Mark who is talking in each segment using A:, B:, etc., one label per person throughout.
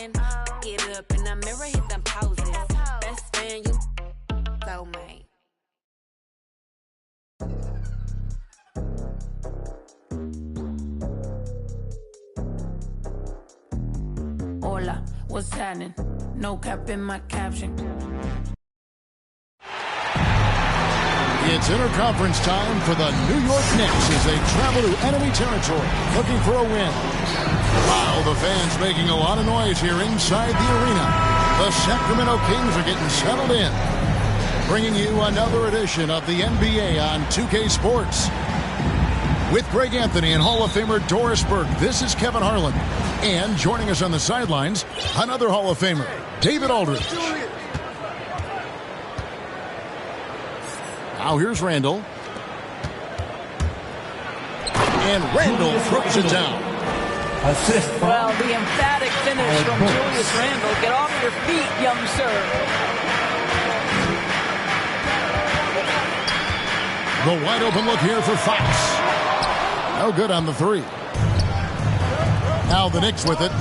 A: friend. Get up in the mirror, hit them poses. Best friend, you so made.
B: Hola, what's happening? No cap in my caption.
C: It's interconference time for the New York Knicks as they travel to enemy territory looking for a win. Wow, the fans making a lot of noise here inside the arena. The Sacramento Kings are getting settled in. Bringing you another edition of the NBA on 2K Sports. With Greg Anthony and Hall of Famer Doris Burke, this is Kevin Harlan. And joining us on the sidelines, another Hall of Famer, David Aldridge. Now here's Randall. And Randall throws it down.
D: Assist.
E: Well, the emphatic finish from Julius Randle. Get off your feet, young sir.
C: The wide open look here for Fox. No good on the three. Now the Knicks with it.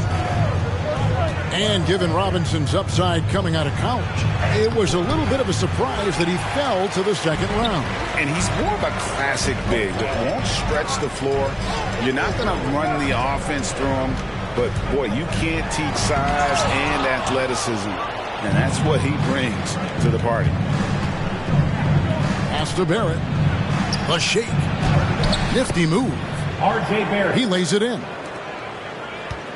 C: And given Robinson's upside coming out of college, it was a little bit of a surprise that he fell to the second round.
F: And he's more of a classic big that won't stretch the floor. You're not going to run the offense through him, but boy, you can't teach size and athleticism, and that's what he brings to the party.
C: Pass to Barrett. A shake. Nifty move.
D: R.J. Barrett.
C: He lays it in.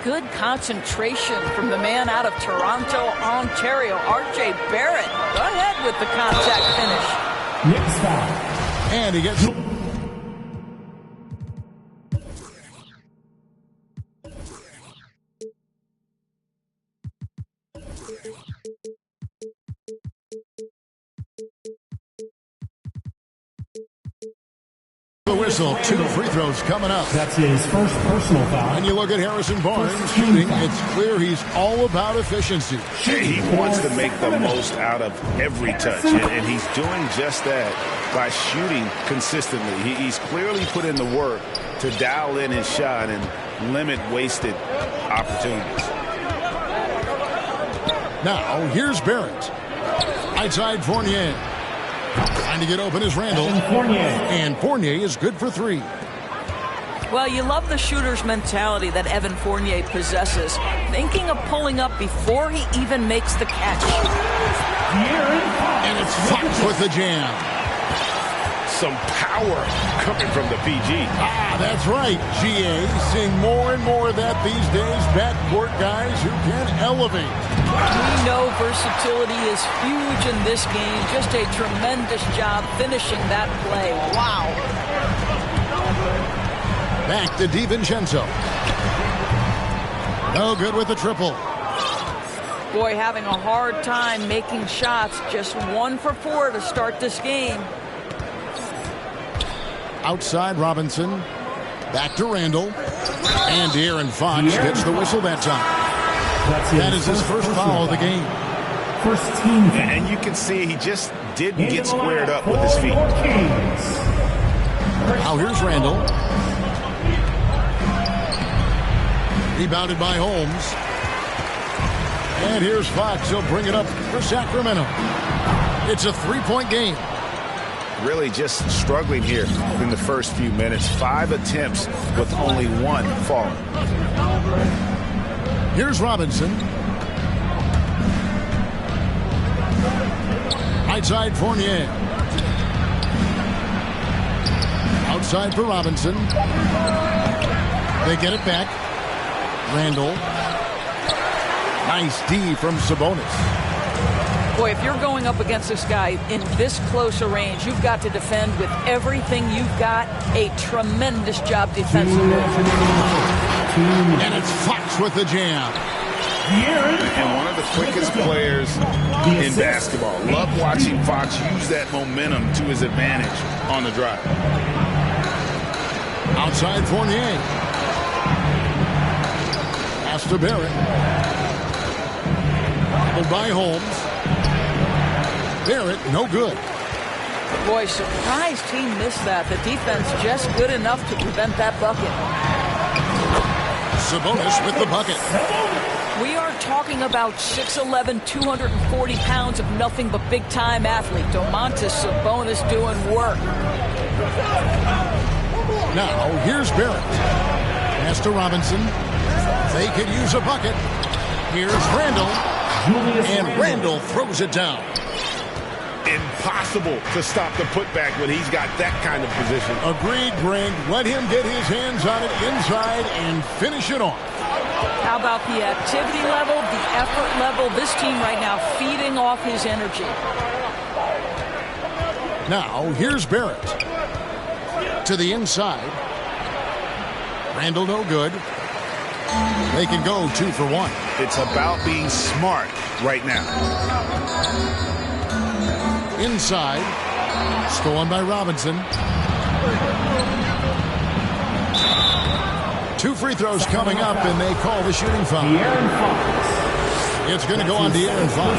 E: Good concentration from the man out of Toronto, Ontario, R.J. Barrett. Go ahead with the contact finish.
D: Knicks foul.
C: And he gets... the whistle. 2 free throws coming up.
D: That's his first personal foul.
C: And you look at Harrison Barnes shooting, it's clear he's all about efficiency.
F: He wants to make the most out of every touch, and he's doing just that by shooting consistently. He's clearly put in the work to dial in his shot and limit wasted opportunities.
C: Now, here's Barrett. Outside Fournier. Trying to get open is Randall. And Fournier is good for 3.
E: Well, you love the shooter's mentality that Evan Fournier possesses, thinking of pulling up before he even makes the catch.
C: And it's Fox with the jam.
F: Some power coming from the PG.
C: Ah, that's right, GA. Seeing more and more of that these days. Backcourt guys who can elevate.
E: We know versatility is huge in this game. Just a tremendous job finishing that play. Wow.
C: Back to DiVincenzo. No good with the triple.
E: Boy, having a hard time making shots. Just 1 for 4 to start this game.
C: Outside Robinson. Back to Randall. And De'Aaron Fox gets the whistle that time. That is his first foul of the game.
D: First team.
F: And you can see he just didn't get squared up with his feet.
C: Now here's Randall. Rebounded by Holmes. And here's Fox. He'll bring it up for Sacramento. It's a 3-point game.
F: Really just struggling here in the first few minutes. 5 attempts with only 1 falling.
C: Here's Robinson. Outside Fournier. Outside for Robinson. They get it back. Randall. Nice D from Sabonis.
E: Boy, if you're going up against this guy in this close a range, you've got to defend with everything you've got. A tremendous job defensively.
C: And it's Fox with the jam.
F: And one of the quickest players in basketball. Love watching Fox use that momentum to his advantage on the drive.
C: Outside Fournier. Pass to Barrett. Fouled by Holmes. Barrett, no good.
E: Boy, surprised he missed that. The defense just good enough to prevent that bucket.
C: Sabonis with the bucket.
E: We are talking talking about 6'11", 240 pounds of nothing but big-time athlete. Domantas Sabonis doing work.
C: Now, here's Barrett. Pass to Robinson. They could use a bucket. Here's Randall. And Randall throws it down.
F: Impossible to stop the putback when he's got that kind of position.
C: Agreed, Greg. Let him get his hands on it inside and finish it off.
E: How about the activity level, the effort level? This team right now feeding off his energy.
C: Now, here's Barrett. To the inside. Randall no good. They can go 2 for 1.
F: It's about being smart right now.
C: Inside. Stolen by Robinson. 2 free throws coming up, and they call the shooting foul.
D: De'Aaron Fox.
C: It's going to go on De'Aaron Fox.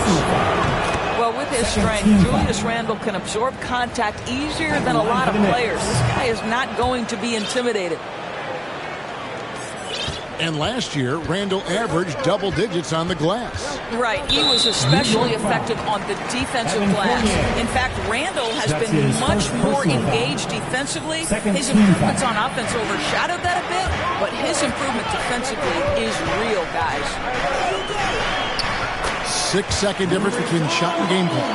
E: Well, with his strength, Julius Randle can absorb contact easier than a lot of players. This guy is not going to be intimidated.
C: And last year, Randall averaged double digits on the glass.
E: Right. He was especially effective on the defensive glass. In fact, Randall has been much more engaged defensively. His improvements on offense overshadowed that a bit, but his improvement defensively is real, guys.
C: 6-second difference between shot and game clock.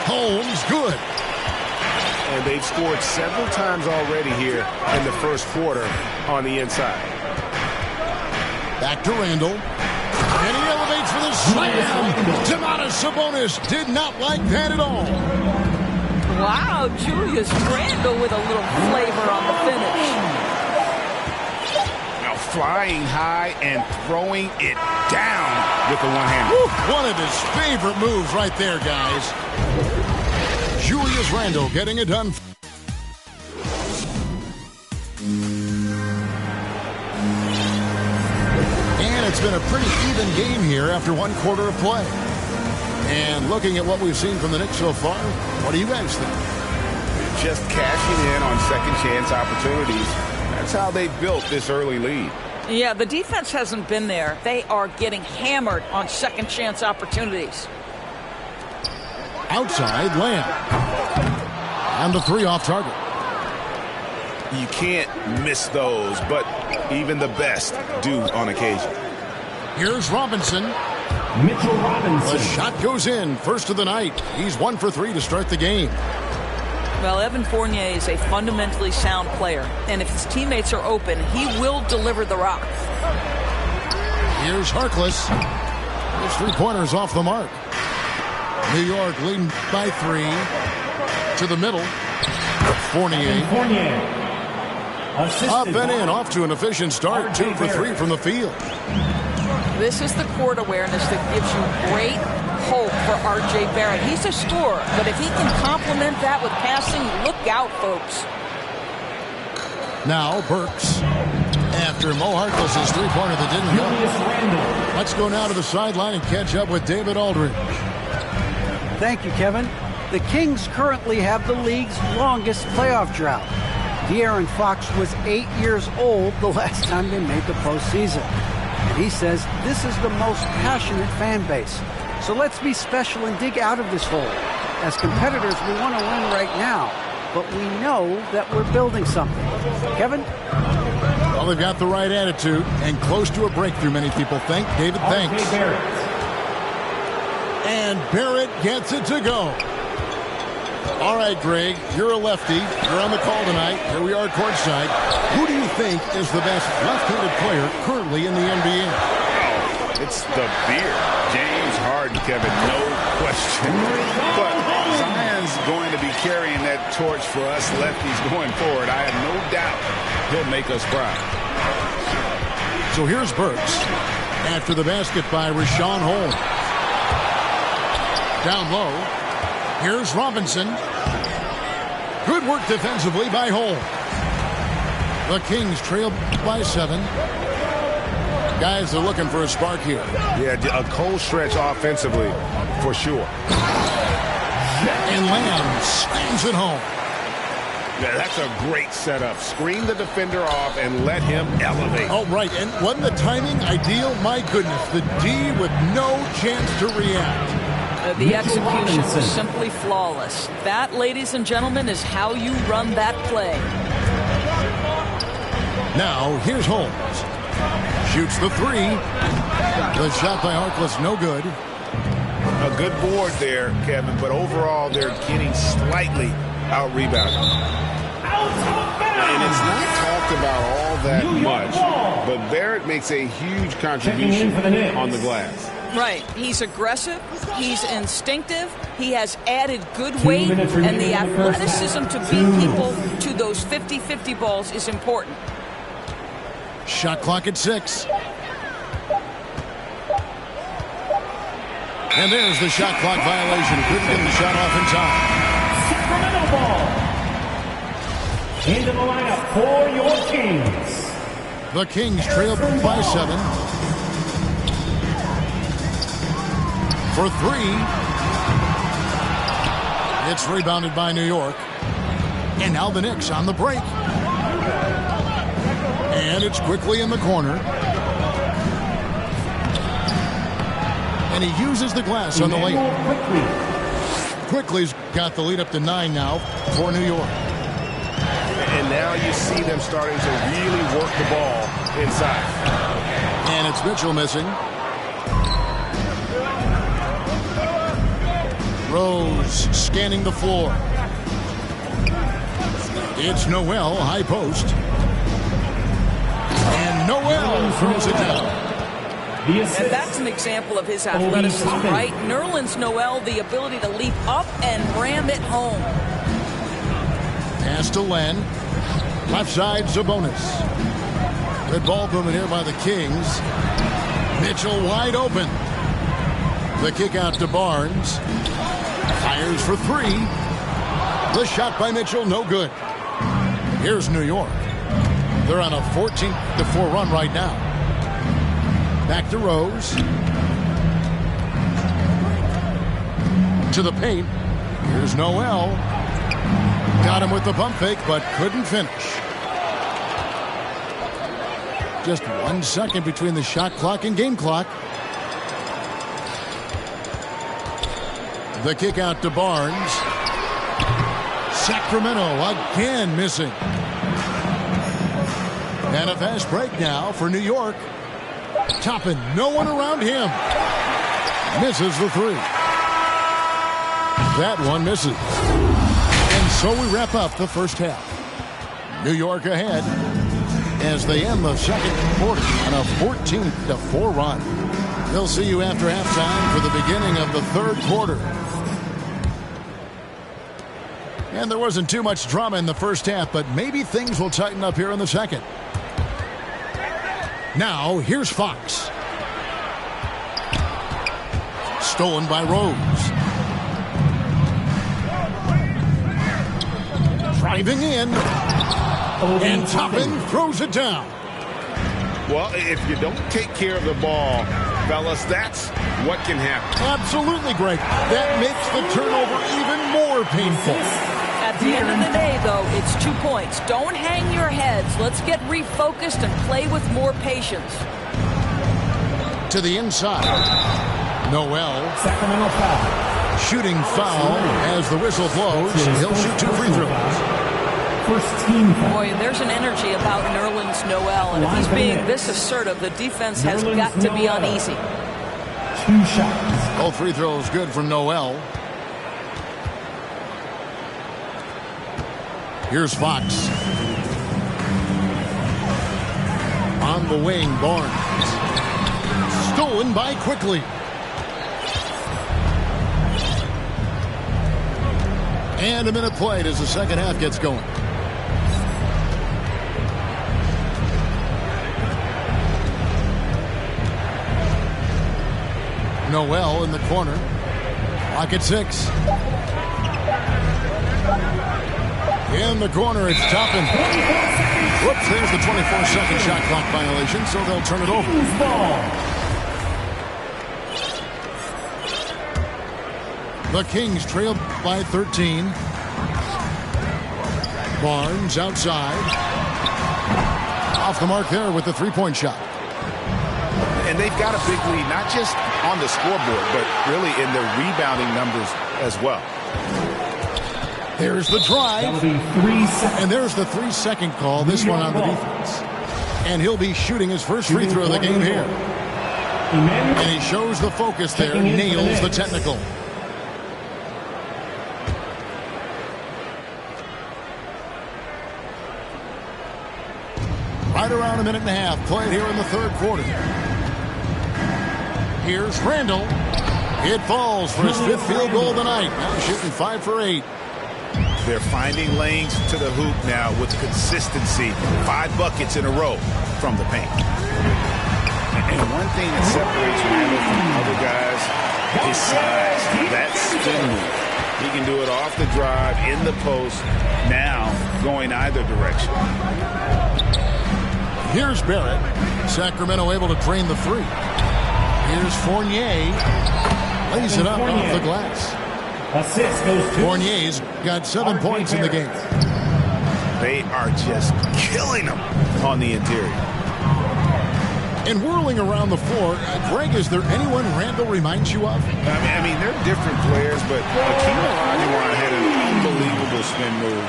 C: Holmes, good.
F: And they've scored several times already here in the first quarter on the inside.
C: Back to Randall. And he elevates for the slam. Domantas Sabonis did not like that at all.
E: Wow, Julius Randle with a little flavor on the finish.
F: Now flying high and throwing it down with the one-hander.
C: One of his favorite moves right there, guys. Julius Randle getting it done. It's been a pretty even game here after 1 quarter of play. And looking at what we've seen from the Knicks so far, what do you guys think?
F: Just cashing in on second chance opportunities. That's how they built this early lead.
E: Yeah, the defense hasn't been there. They are getting hammered on second chance opportunities.
C: Outside Lamb. And the 3 off target.
F: You can't miss those, but even the best do on occasion.
C: Here's Robinson.
D: Mitchell Robinson.
C: The shot goes in. First of the night. He's 1 for 3 to start the game.
E: Well, Evan Fournier is a fundamentally sound player. And if his teammates are open, he will deliver the rock.
C: Here's Harkless. His 3-pointers off the mark. New York leading by 3. To the middle. Fournier. Up and in. Off to an efficient start. 2 for 3 from the field.
E: This is the court awareness that gives you great hope for R.J. Barrett. He's a scorer, but if he can complement that with passing, look out, folks.
C: Now Burks. After Mo Harkless' 3-pointer that didn't go. Let's go now to the sideline and catch up with David Aldridge.
G: Thank you, Kevin. The Kings currently have the league's longest playoff drought. De'Aaron Fox was 8 years old the last time they made the postseason. And he says this is the most passionate fan base. So let's be special and dig out of this hole. As competitors, we want to win right now, but we know that we're building something. Kevin?
C: Well, they've got the right attitude and close to a breakthrough, many people think. David, thanks. And Barrett gets it to go. All right, Greg, you're a lefty. You're on the call tonight. Here we are courtside. Who do you think is the best left-handed player currently in the NBA?
F: Oh, it's the beard. James Harden, Kevin, no question. But Zion's going to be carrying that torch for us lefties going forward. I have no doubt he'll make us proud.
C: So here's Burks. After the basket by Richaun Holmes. Down low. Here's Robinson. Good work defensively by Holmes. The Kings trail by 7. Guys are looking for a spark here.
F: Yeah, a cold stretch offensively, for sure.
C: And Lamb slams it home.
F: Yeah, that's a great setup. Screen the defender off and let him elevate.
C: Oh, right. And wasn't the timing ideal? My goodness. The D with no chance to react.
E: The execution was simply flawless. That, ladies and gentlemen, is how you run that play.
C: Now, here's Holmes. Shoots the three. The shot by Harkless, no good.
F: A good board there, Kevin, but overall they're getting slightly out-rebounded. And it's not talked about all that much, but Barrett makes a huge contribution on the glass.
E: Right. He's aggressive. He's instinctive. He has added good weight, and the athleticism to beat people to those 50-50 balls is important.
C: Shot clock at 6. And there's the shot clock violation. Couldn't get the shot off in time.
D: Sacramento ball. Into the lineup for your Kings.
C: The Kings trail by 7. For 3. It's rebounded by New York. And now the Knicks on the break. And it's quickly in the corner. And he uses the glass on the layup. Quickly's got the lead up to 9 now for New York.
F: And now you see them starting to really work the ball inside.
C: And it's Mitchell missing. Rose scanning the floor. It's Noel, high post. And Noel throws it down.
E: And that's an example of his athleticism, right? Nerlens Noel, the ability to leap up and ram it home.
C: Pass to Len. Left side, Sabonis. Good ball movement here by the Kings. Mitchell wide open. The kick out to Barnes. Fires for 3. The shot by Mitchell, no good. Here's New York. They're on a 14-4 run right now. Back to Rose. To the paint. Here's Noel. Got him with the pump fake, but couldn't finish. Just 1 second between the shot clock and game clock. The kick out to Barnes. Sacramento again missing. And a fast break now for New York. Toppin, no one around him. Misses the 3. That one misses. And so we wrap up the first half. New York ahead as they end the second quarter on a 14-4 run. They'll see you after halftime for the beginning of the third quarter. And there wasn't too much drama in the first half, but maybe things will tighten up here in the second. Now, here's Fox. Stolen by Rose. Driving in. And Toppin throws it down.
F: Well, if you don't take care of the ball, fellas, that's what can happen.
C: Absolutely, Greg. That makes the turnover even more painful.
E: At the end of the day, though, it's 2 points. Don't hang your heads. Let's get refocused and play with more patience.
C: To the inside. Noel.
D: Sacramento foul.
C: Shooting foul as the whistle blows. He'll shoot 2 free throws.
D: First team foul.
E: Boy, there's an energy about Nerlens Noel, and if he's being this assertive, the defense has got to be uneasy.
D: 2 shots.
C: All free throws good from Noel. Here's Fox. On the wing, Barnes. Stolen by Quickly. And a minute played as the second half gets going. Noel in the corner. Clock at 6. In the corner, it's Toppin. Whoops, there's the 24-second shot clock violation, so they'll turn it over. The Kings trail by 13. Barnes outside. Off the mark there with the three-point shot.
F: And they've got a big lead, not just on the scoreboard, but really in their rebounding numbers as well.
C: There's the drive.
D: That'll be 3 seconds.
C: And there's the 3-second call, this one on the defense. And he'll be shooting his first free throw of the game here. And he shows the focus there, nails the technical. Right around a minute and a half played here in the third quarter. Here's Randall. It falls for his fifth field goal of the night. Now shooting 5 for 8.
F: They're finding lanes to the hoop now with consistency. 5 buckets in a row from the paint. And one thing that separates Randall from other guys, his size, that spin move. He can do it off the drive, in the post, now going either direction.
C: Here's Barrett. Sacramento able to drain the three. Here's Fournier. Lays it up off the glass.
D: Assist goes to
C: Fournier's got 7 points in the game.
F: They are just killing them on the interior.
C: And whirling around the floor, Greg, is there anyone Randall reminds you of?
F: I mean, they're different players, but Hakeem Olajuwon had an unbelievable spin move.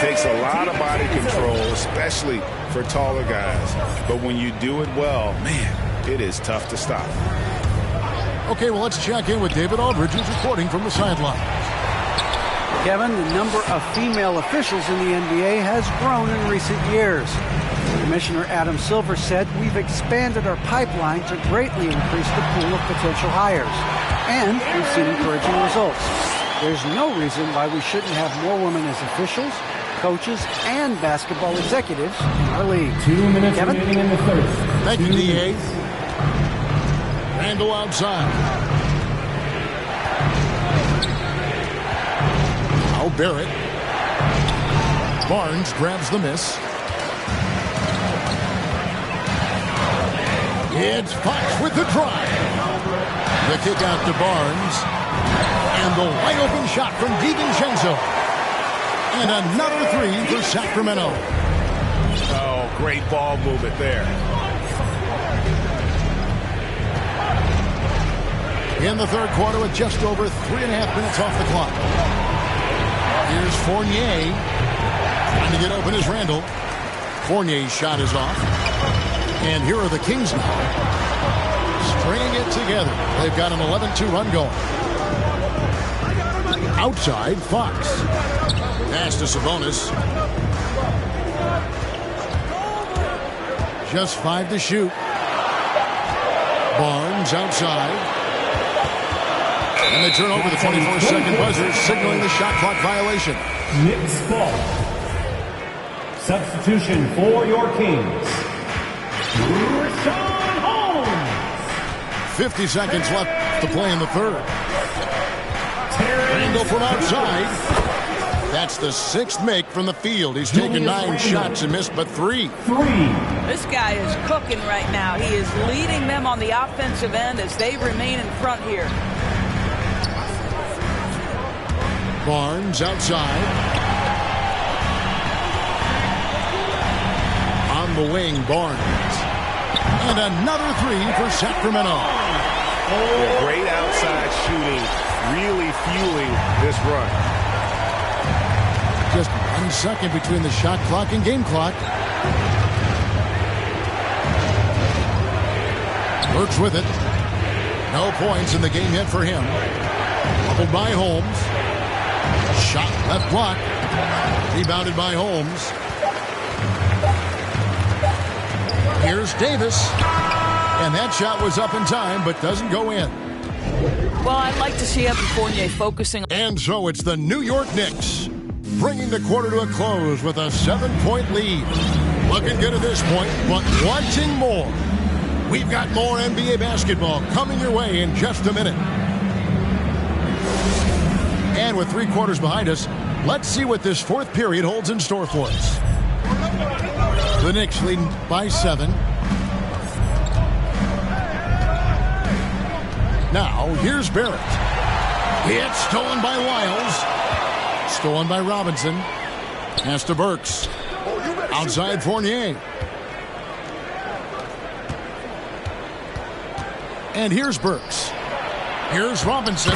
F: Takes a lot of body control, especially for taller guys. But when you do it well, man, it is tough to stop.
C: Okay, well, let's check in with David Aldridge, who's reporting from the sideline.
G: Kevin, the number of female officials in the NBA has grown in recent years. Commissioner Adam Silver said, "We've expanded our pipeline to greatly increase the pool of potential hires, and we've seen encouraging results. There's no reason why we shouldn't have more women as officials, coaches, and basketball executives in our league."
D: 2 minutes
G: Kevin?
D: remaining in the third.
C: Thank you, D.A. Randall outside. Now Barrett. Barnes grabs the miss. It's Fox with the drive. The kick out to Barnes. And the wide open shot from DiVincenzo. And another three for Sacramento.
F: Oh, great ball movement there.
C: In the third quarter with just over 3.5 minutes off the clock. Here's Fournier. Trying to get open is Randall. Fournier's shot is off. And here are the Kings now. Stringing it together. They've got an 11-2 run going. Outside, Fox. Pass to Sabonis. Just 5 to shoot. Barnes outside. And they turn over the 24-second buzzer, signaling the shot clock violation.
D: Knicks ball. Substitution for your Kings. Richaun Holmes.
C: 50 seconds left to play in the third. Randall from outside. That's the 6th make from the field. He's taken 9 shots and missed but 3.
E: This guy is cooking right now. He is leading them on the offensive end as they remain in front here.
C: Barnes outside. On the wing, Barnes. And another three for Sacramento.
F: Yeah, great outside shooting, really fueling this run.
C: Just 1 second between the shot clock and game clock. Works with it. No points in the game yet for him. Bubbled by Holmes. Shot left block. Rebounded by Holmes. Here's Davis. And that shot was up in time, but doesn't go in.
E: Well, I'd like to see Evan Fournier focusing.
C: And so it's the New York Knicks bringing the quarter to a close with a 7-point lead. Looking good at this point, but wanting more. We've got more NBA basketball coming your way in just a minute. And with 3 quarters behind us, let's see what this fourth period holds in store for us. The Knicks leading by 7. Now, here's Barrett. It's stolen by Wiles. Stolen by Robinson. Pass to Burks. Outside Fournier. And here's Burks. Here's Robinson.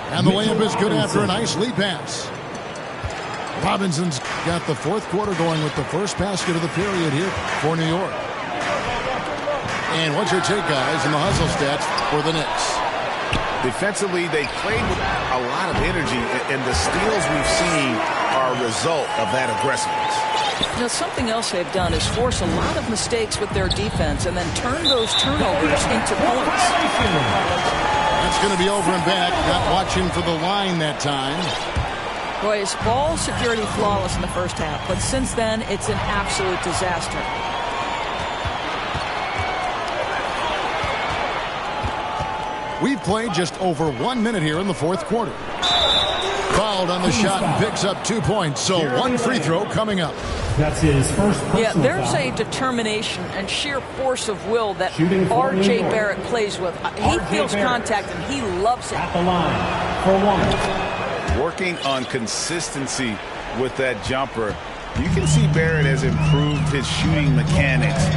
C: And the layup is good after a nice lead pass. Robinson's got the fourth quarter going with the first basket of the period here for New York. And what's your take, guys, in the hustle stats for the Knicks?
F: Defensively, they played with a lot of energy, and the steals we've seen are a result of that aggressiveness.
E: Now, something else they've done is force a lot of mistakes with their defense and then turn those turnovers into points.
C: That's going to be over and back. Not watching for the line that time.
E: Boy, his ball security flawless in the first half, but since then, it's an absolute disaster.
C: We've played just over 1 minute here in the fourth quarter. Fouled on the shot and picks up 2 points, so one free throw coming up.
D: That's his first personal
E: Yeah, there's
D: foul.
E: a determination and sheer force of will that
D: Shooting for New
E: R.J.
D: York.
E: Barrett plays with. He feels
D: Barrett.
E: contact and he loves it.
D: At the line for one.
F: Working on consistency with that jumper. You can see Barrett has improved his shooting mechanics.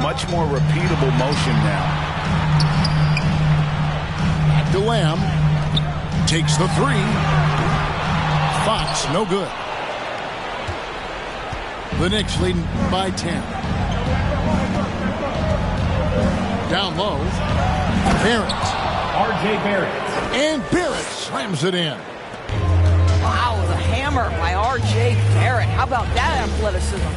F: Much more repeatable motion now.
C: To Lamb. Takes the three. Fox, no good. The Knicks leading by 10. Down low. Barrett.
D: R.J. Barrett.
C: And Barrett slams it in.
E: Wow, the hammer by R.J. Barrett. How about that athleticism?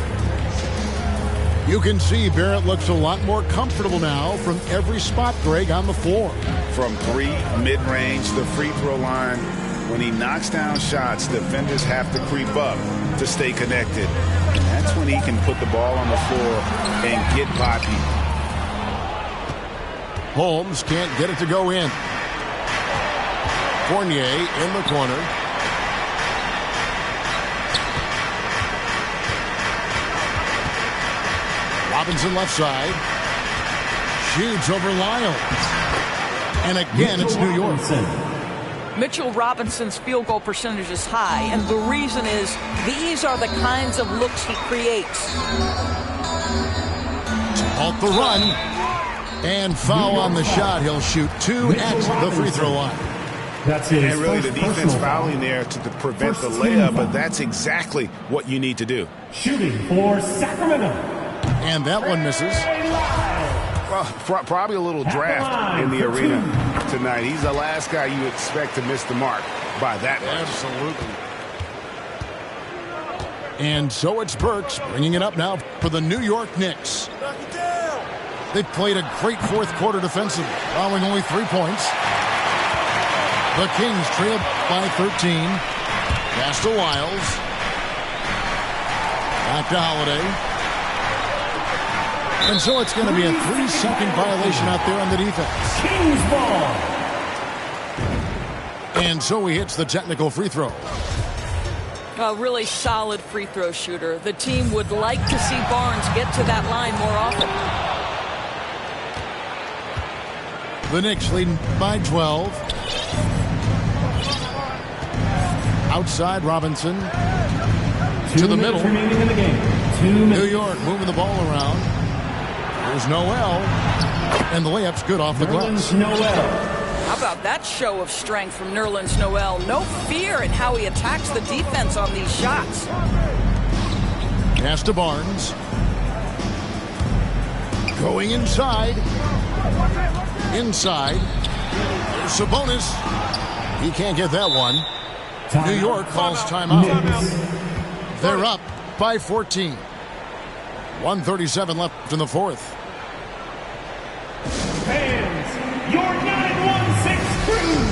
C: You can see Barrett looks a lot more comfortable now from every spot, Greg, on the floor.
F: From three, mid-range, the free throw line. When he knocks down shots, defenders have to creep up to stay connected. And that's when he can put the ball on the floor and get by people.
C: Holmes can't get it to go in. Fournier in the corner. Robinson left side. Shoots over Lyles. And again, it's New York.
E: Mitchell Robinson's field goal percentage is high, and the reason is these are the kinds of looks he creates.
C: Off the run. And foul on the shot. He'll shoot two at the free throw line.
D: That's his
F: And really
D: first
F: the defense
D: personal
F: fouling
D: foul.
F: there to prevent the
D: First team
F: layup,
D: foul.
F: but that's exactly what you need to do.
D: Shooting for Sacramento.
C: And that one misses.
F: Well, probably a little draft in the arena tonight. He's the last guy you expect to miss the mark by that much.
C: Absolutely. And so it's Burks bringing it up now for the New York Knicks. They played a great fourth quarter defensively, allowing only 3 points. The Kings trailed by 13. Pass to Lyles. Back to Holiday. And so it's going to be a 3-second violation out there on the defense.
D: Kings ball.
C: And so he hits the technical free throw.
E: A really solid free throw shooter. The team would like to see Barnes get to that line more often.
C: The Knicks leading by 12. Outside Robinson. To the middle.
D: Remaining in the game. 2
C: New
D: minutes.
C: York moving the ball around. There's Noel. And the layup's good off the glass.
D: Nerlens Noel.
E: How about that show of strength from Nerlens Noel? No fear in how he attacks the defense on these shots.
C: Pass to Barnes. Going inside. Inside. There's Sabonis. He can't get that one. New York calls timeout.
D: Knicks.
C: They're up by 14. 1:37 left in the fourth.
D: Fans, your 916 crew.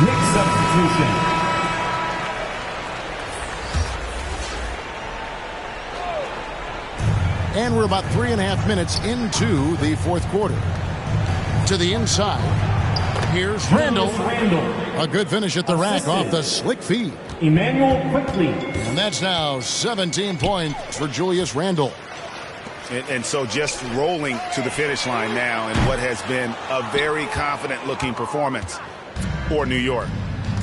D: Knicks substitution.
C: And we're about 3.5 minutes into the fourth quarter. To the inside. Here's Randall.
D: Randall.
C: A good finish at the rack off the slick feed.
D: Emmanuel Quickly.
C: And that's now 17 points for Julius Randle.
F: And so just rolling to the finish line now in what has been a very confident-looking performance for New York.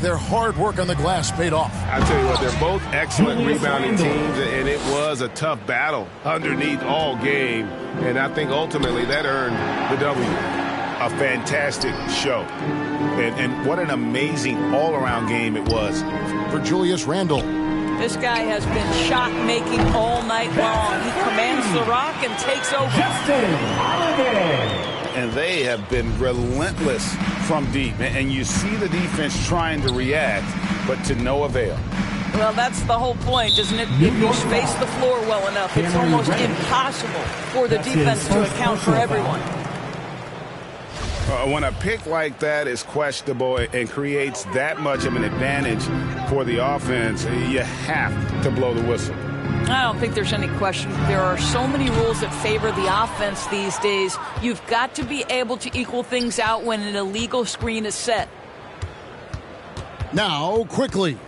C: Their hard work on the glass paid off.
F: I tell you what, they're both excellent
D: Julius
F: rebounding
D: Randle.
F: teams, and it was a tough battle underneath all game. And I think ultimately that earned the W. A fantastic show. And what an amazing all-around game it was
C: For Julius Randle.
E: This guy has been shot-making all night long. He commands the rock and takes over.
D: Justin Holiday.
F: and they have been relentless from deep. And you see the defense trying to react, but to no avail.
E: Well, that's the whole point, isn't it? If you space the floor well enough, it's almost impossible for the defense to account for everyone.
F: When a pick like that is questionable and creates that much of an advantage for the offense, you have to blow the whistle.
E: I don't think there's any question. There are so many rules that favor the offense these days. You've got to be able to equal things out when an illegal screen is set.
C: Now, quickly.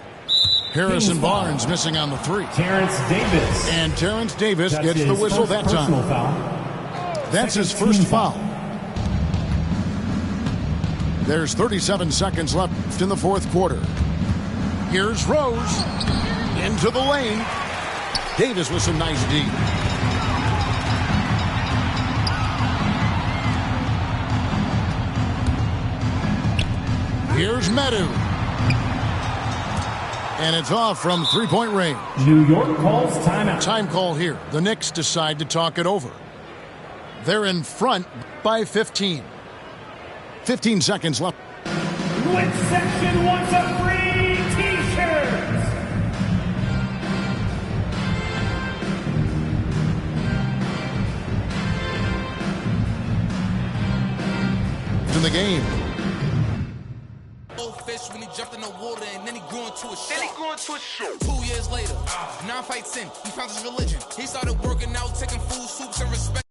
C: Harrison Barnes missing on the three.
D: Terrence Davis.
C: And Terrence Davis
D: That's
C: gets the
D: his
C: whistle
D: first
C: that time.
D: personal foul.
C: That's his
D: Second
C: first
D: team
C: foul. There's 37 seconds left in the fourth quarter. Here's Rose into the lane. Davis with some nice D. Here's Medu. And it's off from three-point range.
D: New York calls timeout.
C: Time call here. The Knicks decide to talk it over. They're in front by 15. 15 seconds left.
D: Blitz section wants a free T-shirts.
C: In the game.
H: Fish when he jumped in the water and then he grew into a show. 2 years later, 9 fights in, he found his religion. He started working out, taking food, soups, and respect.